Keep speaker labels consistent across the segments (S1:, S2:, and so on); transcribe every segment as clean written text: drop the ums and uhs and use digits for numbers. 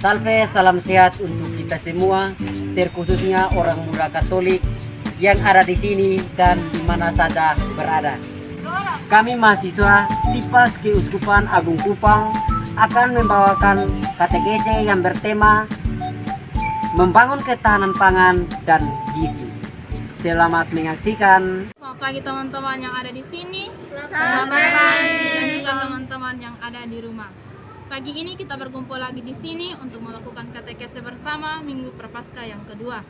S1: Salve, salam sehat untuk kita semua, terkhususnya orang muda Katolik yang ada di sini dan di mana saja berada. Kami mahasiswa Stipas Keuskupan Agung Kupang akan membawakan katekese yang bertema membangun ketahanan pangan dan gizi. Selamat menyaksikan.
S2: Selamat pagi teman-teman yang ada di sini.
S3: Selamat pagi.
S2: Dan juga teman-teman yang ada di rumah. Pagi ini kita berkumpul lagi di sini untuk melakukan katekese bersama Minggu Prapaskah yang kedua.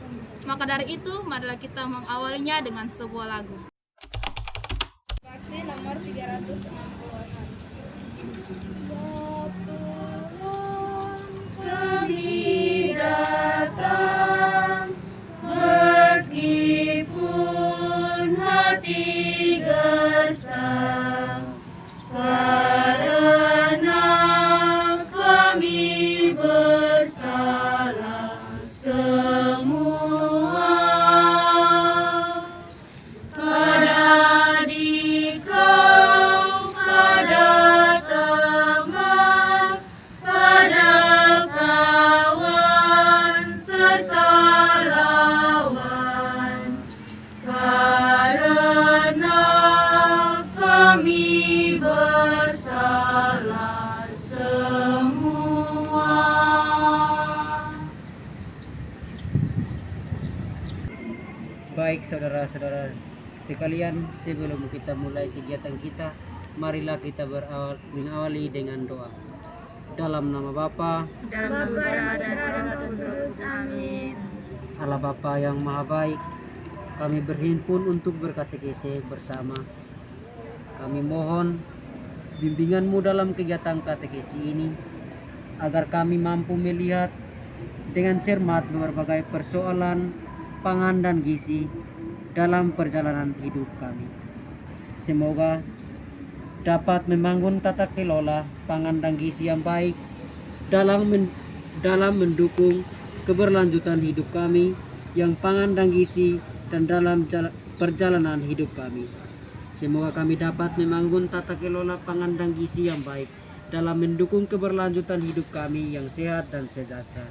S2: Maka dari itu, marilah kita mengawalinya dengan sebuah lagu.
S3: Bakti nomor 366. Kami datang meskipun hati gersang, karena kami bersalah semua. Pada dikau, pada teman, pada kawan serta lawan, karena kami bersalah semua.
S1: Baik saudara-saudara sekalian, sebelum kita mulai kegiatan kita, marilah kita mengawali dengan doa. Dalam nama Bapa,
S3: Dalam nama dan Roh Kudus. Amin.
S1: Allah Bapa yang Maha Baik, kami berhimpun untuk berkatekese bersama. Kami mohon bimbingan-Mu dalam kegiatan katekese ini, agar kami mampu melihat dengan cermat berbagai persoalan pangan dan gizi dalam perjalanan hidup kami. Semoga dapat membangun tata kelola pangan dan gizi yang baik dalam mendukung keberlanjutan hidup kami yang pangan dan gizi dan dalam perjalanan hidup kami. Semoga kami dapat membangun tata kelola pangan dan gizi yang baik dalam mendukung keberlanjutan hidup kami yang sehat dan sejahtera.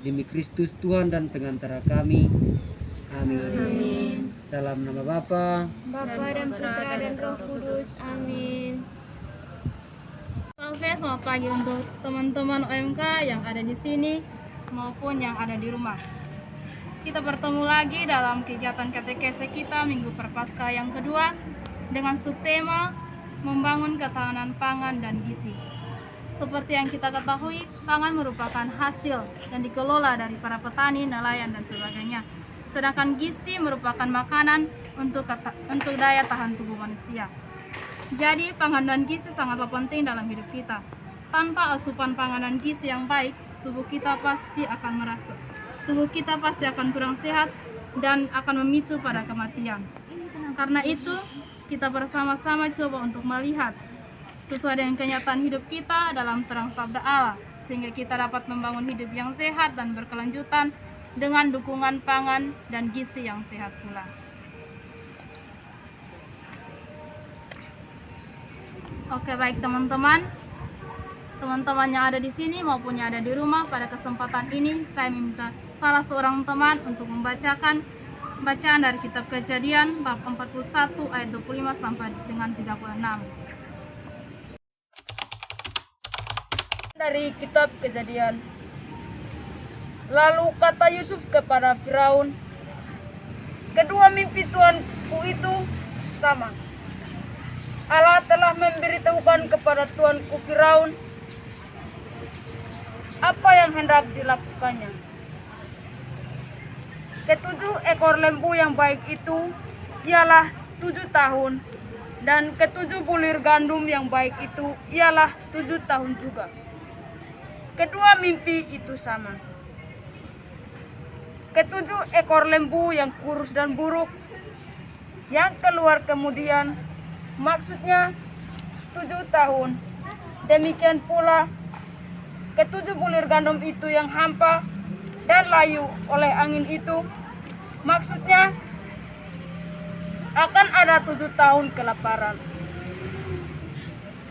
S1: Demi Kristus Tuhan dan pengantara kami. Amin.
S3: Amin.
S1: Dalam nama Bapa,
S3: Bapa dan Putra dan Roh Kudus. Amin.
S2: Salve, selamat pagi untuk teman-teman OMK yang ada di sini maupun yang ada di rumah. Kita bertemu lagi dalam kegiatan katekese kita Minggu Prapaskah yang kedua dengan subtema membangun ketahanan pangan dan gizi. Seperti yang kita ketahui, pangan merupakan hasil yang dikelola dari para petani, nelayan, dan sebagainya. Sedangkan gizi merupakan makanan untuk daya tahan tubuh manusia. Jadi, pangan dan gizi sangatlah penting dalam hidup kita. Tanpa asupan pangan dan gizi yang baik, tubuh kita pasti akan merasa. Tubuh kita pasti akan kurang sehat dan akan memicu pada kematian. Karena itu, kita bersama-sama coba untuk melihat sesuai dengan kenyataan hidup kita dalam terang sabda Allah, sehingga kita dapat membangun hidup yang sehat dan berkelanjutan dengan dukungan pangan dan gizi yang sehat pula. Oke, baik teman-teman yang ada di sini maupun yang ada di rumah, pada kesempatan ini saya minta salah seorang teman untuk membacakan bacaan dari kitab Kejadian bab 41 ayat 25 sampai dengan 36.
S4: Dari kitab Kejadian. Lalu kata Yusuf kepada Firaun, kedua mimpi Tuanku itu sama. Allah telah memberitahukan kepada Tuanku Firaun apa yang hendak dilakukannya. Ketujuh ekor lembu yang baik itu ialah 7 tahun, dan ketujuh bulir gandum yang baik itu ialah 7 tahun juga. Kedua mimpi itu sama. Ketujuh ekor lembu yang kurus dan buruk yang keluar kemudian, maksudnya 7 tahun. Demikian pula ketujuh bulir gandum itu yang hampa dan layu oleh angin itu, maksudnya akan ada 7 tahun kelaparan.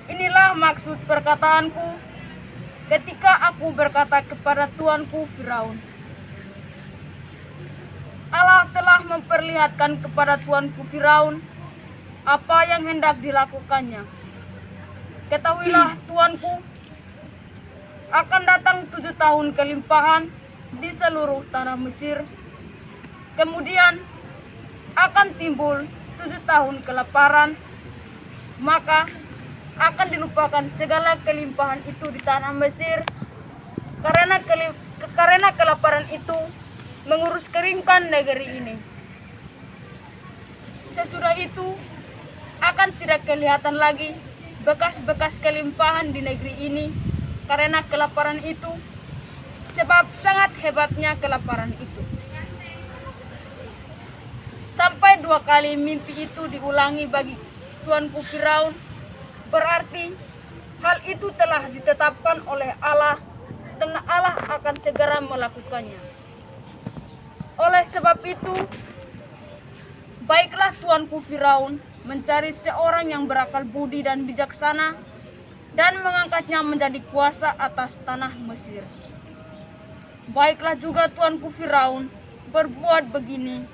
S4: Inilah maksud perkataanku, ketika aku berkata kepada tuanku Firaun, Allah telah memperlihatkan kepada tuanku Firaun apa yang hendak dilakukannya. Ketahuilah tuanku, akan datang 7 tahun kelimpahan di seluruh tanah Mesir. Kemudian akan timbul 7 tahun kelaparan, maka akan dilupakan segala kelimpahan itu di tanah Mesir, karena kelaparan itu mengurus keringkan negeri ini. Sesudah itu akan tidak kelihatan lagi bekas-bekas kelimpahan di negeri ini karena kelaparan itu, sebab sangat hebatnya kelaparan itu. Sampai 2 kali mimpi itu diulangi bagi tuanku Firaun, berarti hal itu telah ditetapkan oleh Allah dan Allah akan segera melakukannya. Oleh sebab itu, baiklah tuanku Firaun mencari seorang yang berakal budi dan bijaksana dan mengangkatnya menjadi kuasa atas tanah Mesir. Baiklah juga tuanku Firaun berbuat begini,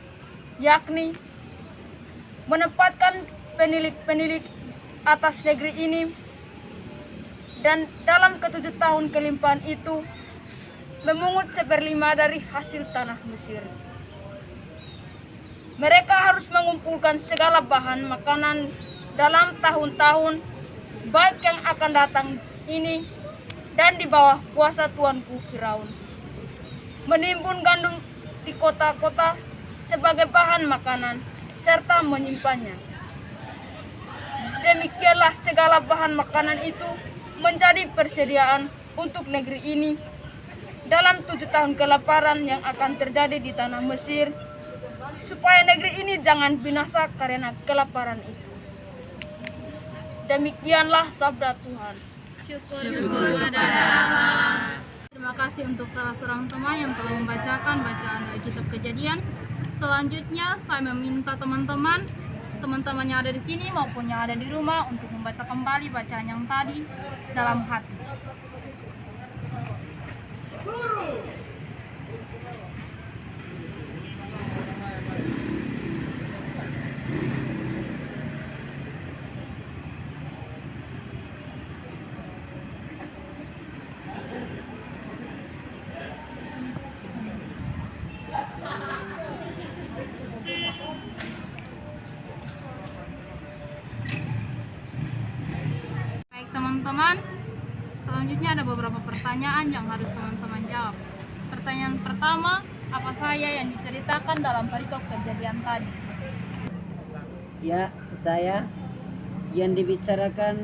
S4: yakni menempatkan penilik-penilik atas negeri ini, dan dalam ke-7 tahun kelimpahan itu memungut 1/5 dari hasil tanah Mesir. Mereka harus mengumpulkan segala bahan makanan dalam tahun-tahun baik yang akan datang ini dan di bawah kuasa tuanku Firaun. Menimbun gandum di kota-kota sebagai bahan makanan serta menyimpannya. Demikianlah segala bahan makanan itu menjadi persediaan untuk negeri ini dalam 7 tahun kelaparan yang akan terjadi di tanah Mesir, supaya negeri ini jangan binasa karena kelaparan itu. Demikianlah sabda Tuhan.
S2: Syukur pada Allah. Terima kasih untuk salah seorang teman yang telah membacakan bacaan dari kitab Kejadian. Selanjutnya saya meminta teman-teman yang ada di sini maupun yang ada di rumah untuk membaca kembali bacaan yang tadi dalam hati. Baik teman-teman, selanjutnya ada beberapa pertanyaan yang harus teman-teman jawab. Pertanyaan pertama, apa saja yang diceritakan dalam perikop Kejadian tadi?
S1: Ya, saya yang dibicarakan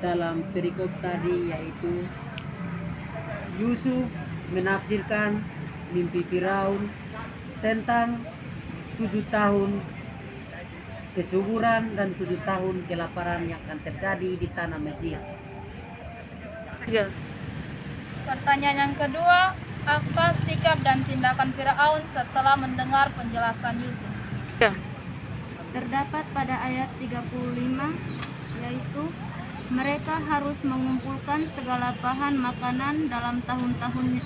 S1: dalam perikop tadi yaitu Yusuf menafsirkan mimpi Firaun tentang 7 tahun kesuburan dan 7 tahun kelaparan yang akan terjadi di tanah Mesir.
S2: Pertanyaan yang kedua, apa sikap dan tindakan Firaun setelah mendengar penjelasan Yusuf?
S3: Terdapat pada ayat 35, yaitu mereka harus mengumpulkan segala bahan makanan dalam tahun-tahun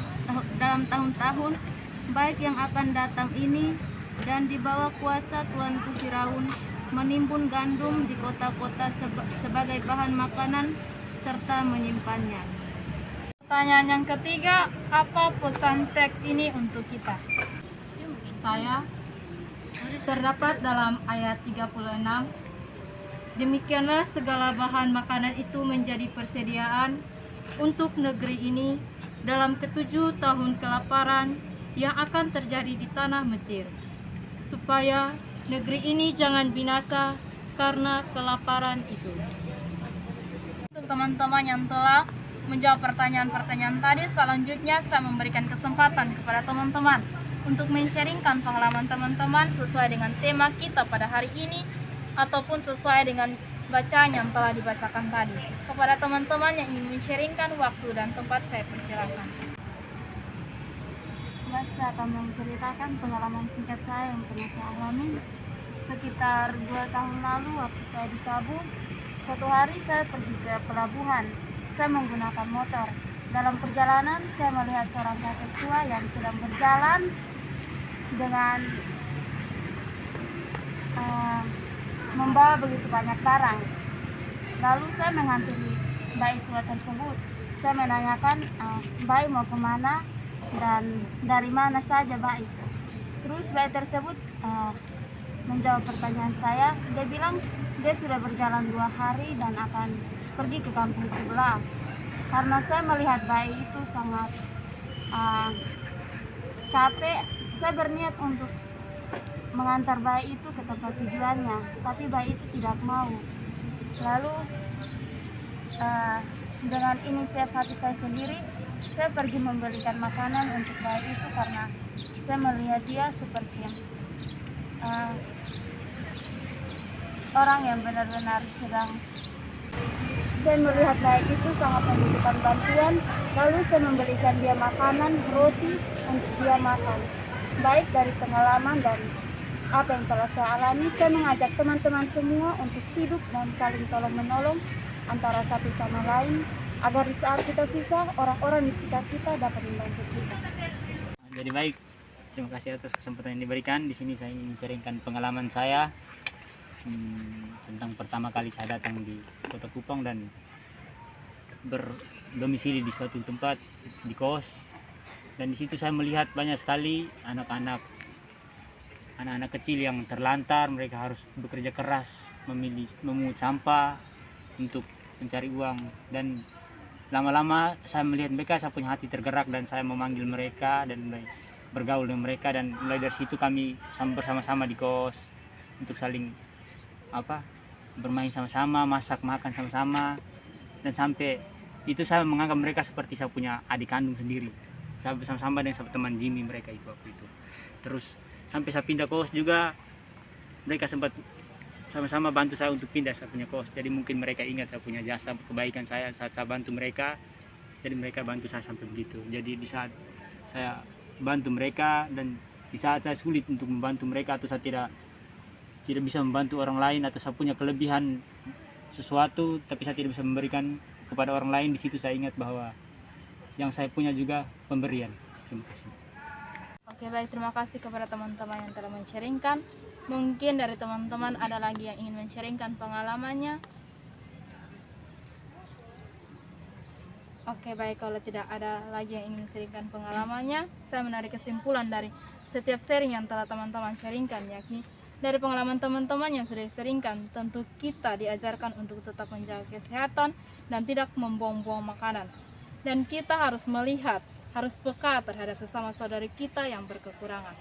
S3: baik yang akan datang ini, dan di bawah kuasa tuanku Firaun menimbun gandum di kota-kota sebagai bahan makanan serta menyimpannya.
S2: Pertanyaan yang ketiga, apa pesan teks ini untuk kita?
S5: Saya terdapat dalam ayat 36. Demikianlah segala bahan makanan itu menjadi persediaan untuk negeri ini dalam ke-7 tahun kelaparan yang akan terjadi di tanah Mesir, supaya negeri ini jangan binasa karena kelaparan itu.
S2: Untuk teman-teman yang telah menjawab pertanyaan-pertanyaan tadi, selanjutnya saya memberikan kesempatan kepada teman-teman untuk men-sharingkan pengalaman teman-teman sesuai dengan tema kita pada hari ini ataupun sesuai dengan bacaan yang telah dibacakan tadi. Kepada teman-teman yang ingin men-sharingkan, waktu dan tempat saya persilakan.
S3: Baik, saya akan menceritakan pengalaman singkat saya yang pernah saya alami. Sekitar 2 tahun lalu waktu saya di Sabu, suatu hari saya pergi ke pelabuhan. Saya menggunakan motor. dalam perjalanan saya melihat seorang kakek tua yang sedang berjalan dengan membawa begitu banyak barang. Lalu saya menghampiri bayi tua tersebut. Saya menanyakan bayi mau kemana dan dari mana saja bayi. Terus bayi tersebut menjawab pertanyaan saya. Dia bilang dia sudah berjalan 2 hari dan akan pergi ke kampung sebelah. Karena saya melihat bayi itu sangat capek, saya berniat untuk mengantar bayi itu ke tempat tujuannya, tapi bayi itu tidak mau. Lalu dengan inisiatif hati saya sendiri, saya pergi membelikan makanan untuk bayi itu karena saya melihat dia seperti orang yang benar-benar sedang. Saya melihat bayi itu sangat membutuhkan bantuan, lalu saya memberikan dia makanan, roti untuk dia makan. Baik dari pengalaman dan apa yang telah saya alami, saya mengajak teman-teman semua untuk hidup dan saling tolong-menolong antara satu sama lain, agar di saat kita susah, orang-orang di sekitar kita dapat membantu kita.
S6: Jadi baik, terima kasih atas kesempatan yang diberikan. Di sini saya ingin sharingkan pengalaman saya tentang pertama kali saya datang di Kota Kupang dan berdomisili di suatu tempat di kos. Dan di situ saya melihat banyak sekali anak-anak kecil yang terlantar. Mereka harus bekerja keras, memungut sampah untuk mencari uang. Dan lama-lama saya melihat mereka, saya punya hati tergerak dan saya memanggil mereka dan mulai bergaul dengan mereka. Dan mulai dari situ kami bersama-sama di kos untuk saling bermain sama-sama, masak makan sama-sama. Dan sampai itu saya menganggap mereka seperti saya punya adik kandung sendiri. Saya bersama-sama dengan teman Jimmy mereka itu waktu itu. Terus sampai saya pindah kos juga, mereka sempat sama-sama bantu saya untuk pindah saya punya kos. Jadi mungkin mereka ingat saya punya jasa kebaikan saya saat saya bantu mereka. Jadi mereka bantu saya sampai begitu. Jadi di saat saya bantu mereka dan di saat saya sulit untuk membantu mereka atau saya tidak bisa membantu orang lain, atau saya punya kelebihan sesuatu tapi saya tidak bisa memberikan kepada orang lain, di situ saya ingat bahwa yang saya punya juga pemberian. Terima kasih.
S2: Oke, baik, terima kasih kepada teman-teman yang telah men-sharingkan. Mungkin dari teman-teman ada lagi yang ingin men-sharingkan pengalamannya. Oke, baik, kalau tidak ada lagi yang ingin men-sharingkan pengalamannya, saya menarik kesimpulan dari setiap sharing yang telah teman-teman sharingkan, yakni dari pengalaman teman-teman yang sudah diseringkan, tentu kita diajarkan untuk tetap menjaga kesehatan dan tidak membuang-buang makanan. Dan kita harus melihat, harus peka terhadap sesama saudari kita yang berkekurangan.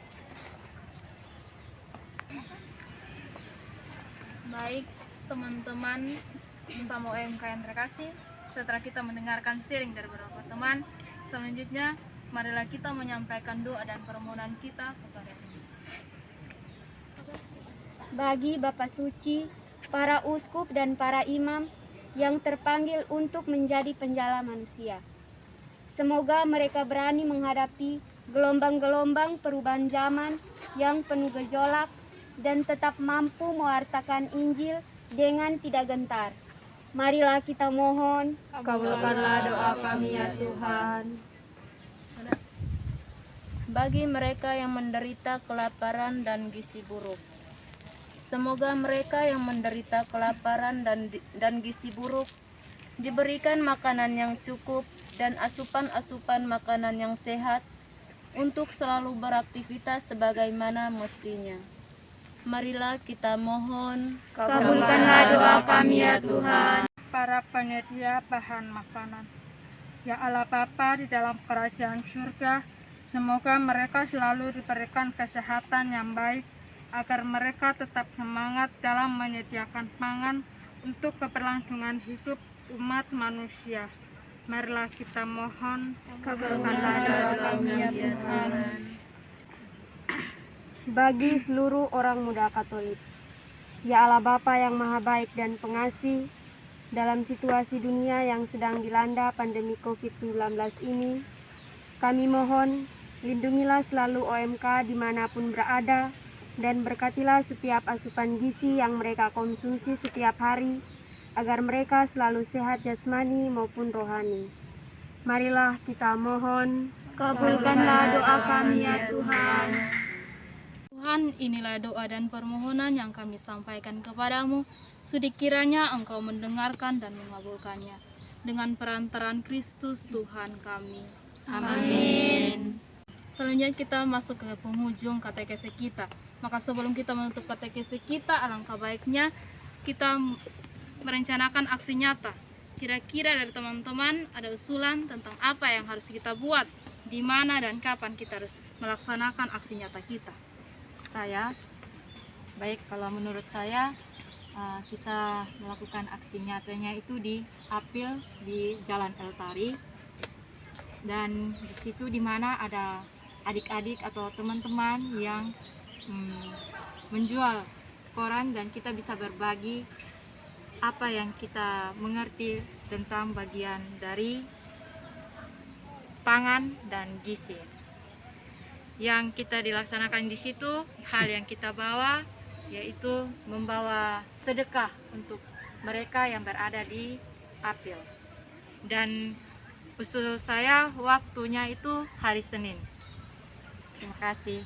S2: Baik, teman-teman bersama OMK yang terkasih, setelah kita mendengarkan sharing dari beberapa teman, selanjutnya marilah kita menyampaikan doa dan permohonan kita kepada Allah.
S3: Bagi Bapak Suci, para uskup dan para imam yang terpanggil untuk menjadi penjala manusia. Semoga mereka berani menghadapi gelombang-gelombang perubahan zaman yang penuh gejolak dan tetap mampu mewartakan Injil dengan tidak gentar. Marilah kita mohon,
S2: Kabulkanlah doa kami ya Tuhan.
S3: bagi mereka yang menderita kelaparan dan gizi buruk. Semoga mereka yang menderita kelaparan dan gizi buruk diberikan makanan yang cukup dan asupan-asupan makanan yang sehat untuk selalu beraktivitas sebagaimana mestinya. Marilah kita mohon,
S2: Kabulkanlah doa kami ya Tuhan.
S4: Para penyedia bahan makanan, ya Allah Bapa di dalam kerajaan surga, semoga mereka selalu diberikan kesehatan yang baik, agar mereka tetap semangat dalam menyediakan pangan untuk keberlangsungan hidup umat manusia. Marilah kita mohon, kabulkanlah doa kami ya Tuhan.
S3: bagi seluruh orang muda Katolik. Ya Allah Bapa yang Maha Baik dan Pengasih, dalam situasi dunia yang sedang dilanda pandemi COVID-19 ini, kami mohon lindungilah selalu OMK dimanapun berada, dan berkatilah setiap asupan gizi yang mereka konsumsi setiap hari, agar mereka selalu sehat jasmani maupun rohani. Marilah kita mohon,
S2: Kabulkanlah doa kami ya Tuhan. Tuhan, inilah doa dan permohonan yang kami sampaikan kepadamu. Sudi kiranya Engkau mendengarkan dan mengabulkannya. Dengan perantaraan Kristus Tuhan kami. Amin. Selanjutnya kita masuk ke penghujung katekese kita. Maka sebelum kita menutup katekese kita, alangkah baiknya kita merencanakan aksi nyata. Kira-kira dari teman-teman ada usulan tentang apa yang harus kita buat, di mana dan kapan kita harus melaksanakan aksi nyata kita.
S5: Kalau menurut saya kita melakukan aksi nyatanya itu di Apil di Jalan El Tari, dan di situ dimana ada adik-adik atau teman-teman yang menjual koran, dan kita bisa berbagi apa yang kita mengerti tentang bagian dari pangan dan gizi. Yang kita dilaksanakan di situ, hal yang kita bawa yaitu membawa sedekah untuk mereka yang berada di Apil. Dan usul saya waktunya itu hari Senin. Terima kasih.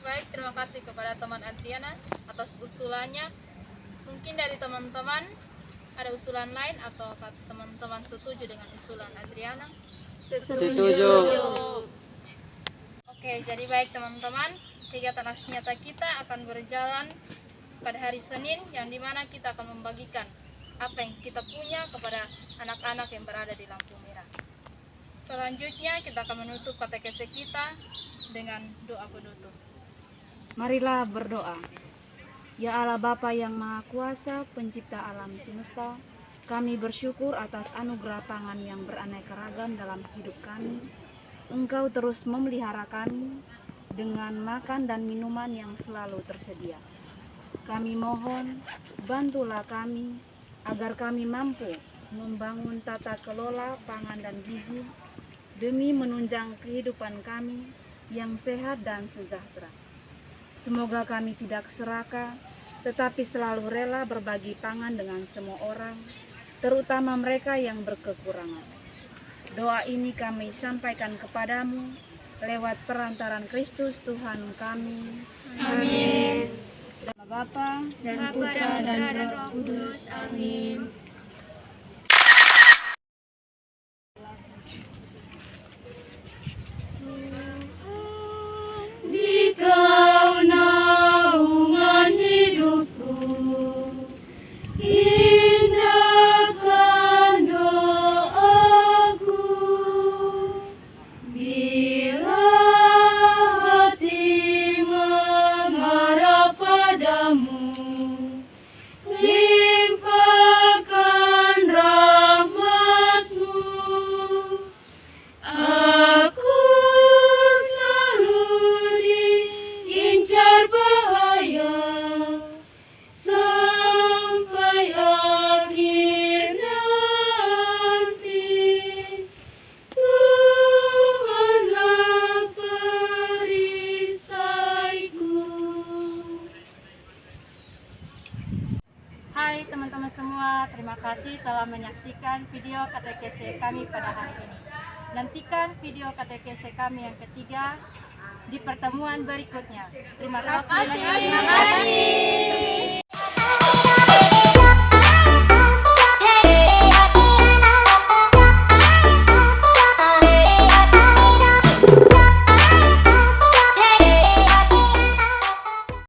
S2: Baik, terima kasih kepada teman Adriana atas usulannya. Mungkin dari teman-teman ada usulan lain atau teman-teman setuju dengan usulan Adriana?
S1: Setuju.
S2: Oke, jadi baik teman-teman, kegiatan aksi nyata kita akan berjalan pada hari Senin, yang dimana kita akan membagikan apa yang kita punya kepada anak-anak yang berada di lampu merah. Selanjutnya kita akan menutup katekese kita dengan doa penutup.
S3: marilah berdoa. Ya Allah Bapa yang Maha Kuasa, pencipta alam semesta, kami bersyukur atas anugerah pangan yang beraneka ragam dalam hidup kami. Engkau terus memelihara kami dengan makan dan minuman yang selalu tersedia. Kami mohon, bantulah kami agar kami mampu membangun tata kelola pangan dan gizi demi menunjang kehidupan kami yang sehat dan sejahtera. Semoga kami tidak serakah, tetapi selalu rela berbagi pangan dengan semua orang, terutama mereka yang berkekurangan. Doa ini kami sampaikan kepadamu lewat perantaran Kristus Tuhan kami.
S2: Amin.
S3: Bapa dan Putra dan Roh Kudus. Amin.
S2: Dikau naungan hidupku, indahkan doaku. Bila hati mengarah padamu, limpahkan rahmat-Mu. Aku selalu diincar bahaya sampai akhir nanti. Tuhanlah perisaiku.
S5: Hai teman-teman semua, terima kasih telah menyaksikan video katekese kami pada hari ini. Nantikan video katekese kami yang ketiga di pertemuan berikutnya. Terima kasih.
S2: Terima kasih.